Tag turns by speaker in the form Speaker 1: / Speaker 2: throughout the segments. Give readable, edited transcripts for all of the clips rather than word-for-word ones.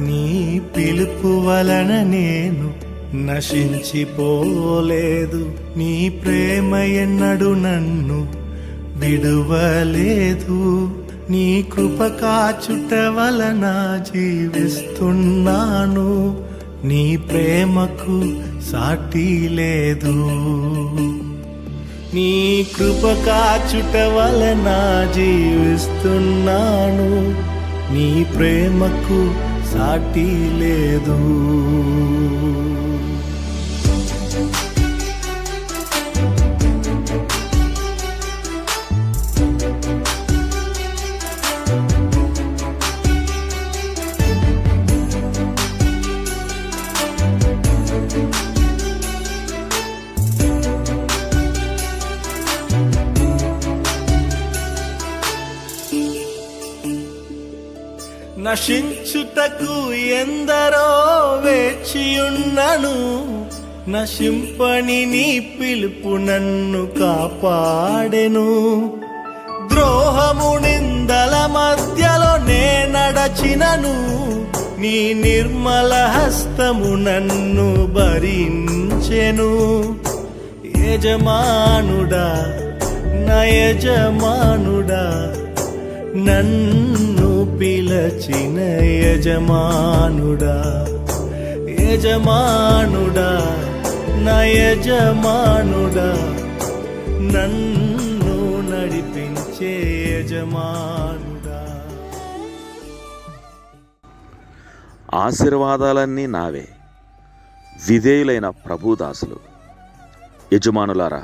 Speaker 1: నీ పిలుపు వలన నేను నశించిపోలేదు, నీ ప్రేమ ఎన్నడు నన్ను విడువలేదు. నీ కృప కాచుట వలన జీవిస్తున్నాను, నీ ప్రేమకు సాటి లేదు. నీ కృప కాచుట వలన జీవిస్తున్నాను, నీ ప్రేమకు సాటి లేదు. నశించుటకు ఎందరో వేచియున్నను, నశింపని నీ పిలుపు నన్ను కాపాడెను. ద్రోహము నిందల మధ్యలో నే నడచినను, నీ నిర్మల హస్తము నన్ను భరించెను. యజమానుడా నా యజమానుడా, నన్ను పిలచిన యజమానుడా, యజమానుడా నా యజమానుడా, నన్ను నడిపించే యజమానుడా.
Speaker 2: ఆశీర్వాదాలన్నీ నావే, విధేయులైన ప్రభుదాసులు. యజమానులారా,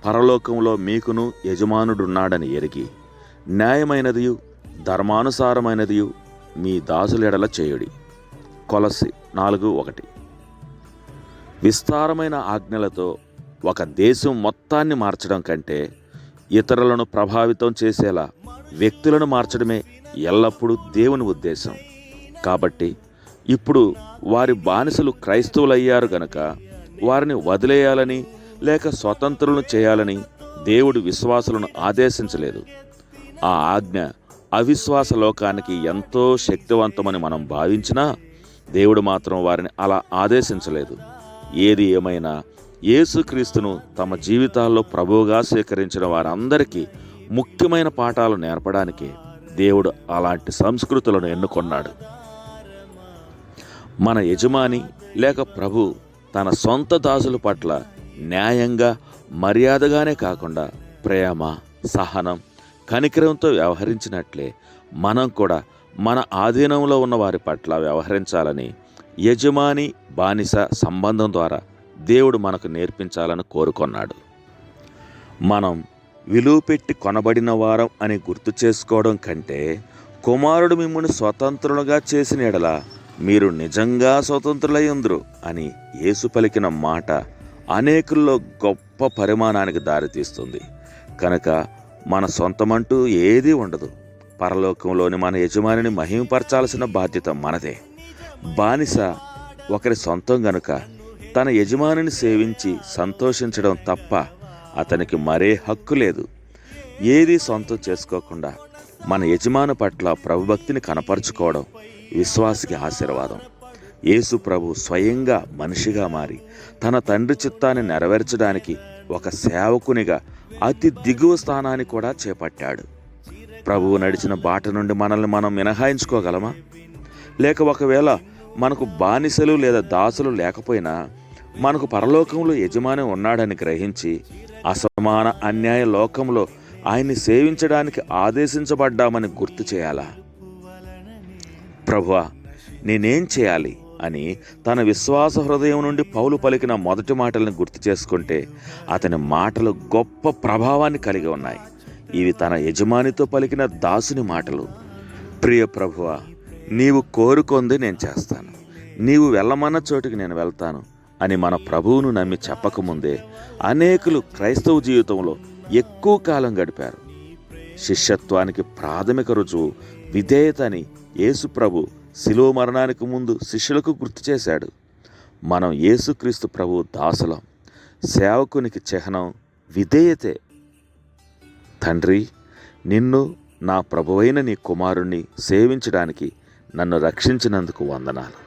Speaker 2: పరలోకంలో మీకును యజమానుడున్నాడని ఎరిగి న్యాయమైనదియు ధర్మానుసారమైనదియు మీ దాసులెడల చేయుడి. కొలస్సీ 4:1. విస్తారమైన ఆజ్ఞలతో ఒక దేశం మొత్తాన్ని మార్చడం కంటే ఇతరులను ప్రభావితం చేసేలా వ్యక్తులను మార్చడమే ఎల్లప్పుడూ దేవుని ఉద్దేశం. కాబట్టి ఇప్పుడు వారి బానిసలు క్రైస్తవులయ్యారు గనుక వారిని వదిలేయాలని లేక స్వతంత్రులను చేయాలని దేవుడు విశ్వాసులను ఆదేశించలేదు. ఆ ఆజ్ఞ అవిశ్వాస లోకానికి ఎంతో శక్తివంతమని మనం భావించినా దేవుడు మాత్రం వారిని అలా ఆదేశించలేదు. ఏది ఏమైనా యేసుక్రీస్తును తమ జీవితాల్లో ప్రభువుగా స్వీకరించిన వారందరికీ ముఖ్యమైన పాఠాలు నేర్పడానికే దేవుడు అలాంటి సంస్కృతులను ఎన్నుకొన్నాడు. మన యజమాని లేక ప్రభు తన సొంత దాసుల పట్ల న్యాయంగా మర్యాదగానే కాకుండా ప్రేమ, సహనం, కనికరంతో వ్యవహరించినట్లే మనం కూడా మన ఆధీనంలో ఉన్న వారి పట్ల వ్యవహరించాలని యజమాని బానిస సంబంధం ద్వారా దేవుడు మనకు నేర్పించాలని కోరుకొన్నాడు. మనం విలువ పెట్టి కొనబడిన వారం అని గుర్తు చేసుకోవడం కంటే కుమారుడు మిమ్మల్ని స్వతంత్రులుగా చేసిన ఎడల మీరు నిజంగా స్వతంత్రులయ్యుందురు అని యేసు పలికిన మాట అనేకుల్లో గొప్ప పరిమాణానికి దారితీస్తుంది. కనుక మన సొంతమంటూ ఏదీ ఉండదు. పరలోకంలోని మన యజమానిని మహిమపరచాల్సిన బాధ్యత మనదే. బానిస ఒకరి సొంతం గనుక తన యజమానిని సేవించి సంతోషించడం తప్ప అతనికి మరే హక్కు లేదు. ఏదీ సొంతం చేసుకోకుండా మన యజమాని పట్ల ప్రభుభక్తిని కనపరుచుకోవడం విశ్వాసికి ఆశీర్వాదం. యేసు ప్రభు స్వయంగా మనిషిగా మారి తన తండ్రి చిత్తాన్ని నెరవేర్చడానికి ఒక సేవకునిగా అతి దిగువ స్థానాన్ని కూడా చేపట్టాడు. ప్రభువు నడిచిన బాట నుండి మనల్ని మనం మినహాయించుకోగలమా? లేక ఒకవేళ మనకు బానిసలు లేదా దాసులు లేకపోయినా మనకు పరలోకంలో యజమాని ఉన్నాడని గ్రహించి అసమాన అన్యాయ లోకంలో ఆయన్ని సేవించడానికి ఆదేశించబడ్డామని గుర్తు చేయాలా? ప్రభువా, నేనేం చేయాలి అని తన విశ్వాస హృదయం నుండి పౌలు పలికిన మొదటి మాటలను గుర్తు చేసుకుంటే అతని మాటలు గొప్ప ప్రభావాన్ని కలిగి ఉన్నాయి. ఇవి తన యజమానితో పలికిన దాసుని మాటలు. ప్రియ ప్రభువా, నీవు కోరుకొంది నేను చేస్తాను, నీవు వెళ్ళమన్న చోటుకి నేను వెళ్తాను అని మన ప్రభువును నమ్మి చెప్పకముందే అనేకులు క్రైస్తవ జీవితంలో ఎక్కువ కాలం గడిపారు. శిష్యత్వానికి ప్రాథమిక రుజువు విధేయత అని యేసు ప్రభు శిలువ మరణానికి ముందు శిష్యులకు గుర్తు చేశాడు. మనం యేసుక్రీస్తు ప్రభు దాసులం. సేవకునికి చిహ్నం విధేయతే. తండ్రి, నిన్ను నా ప్రభువైన నీ కుమారుణ్ణి సేవించడానికి నన్ను రక్షించినందుకు వందనాలు.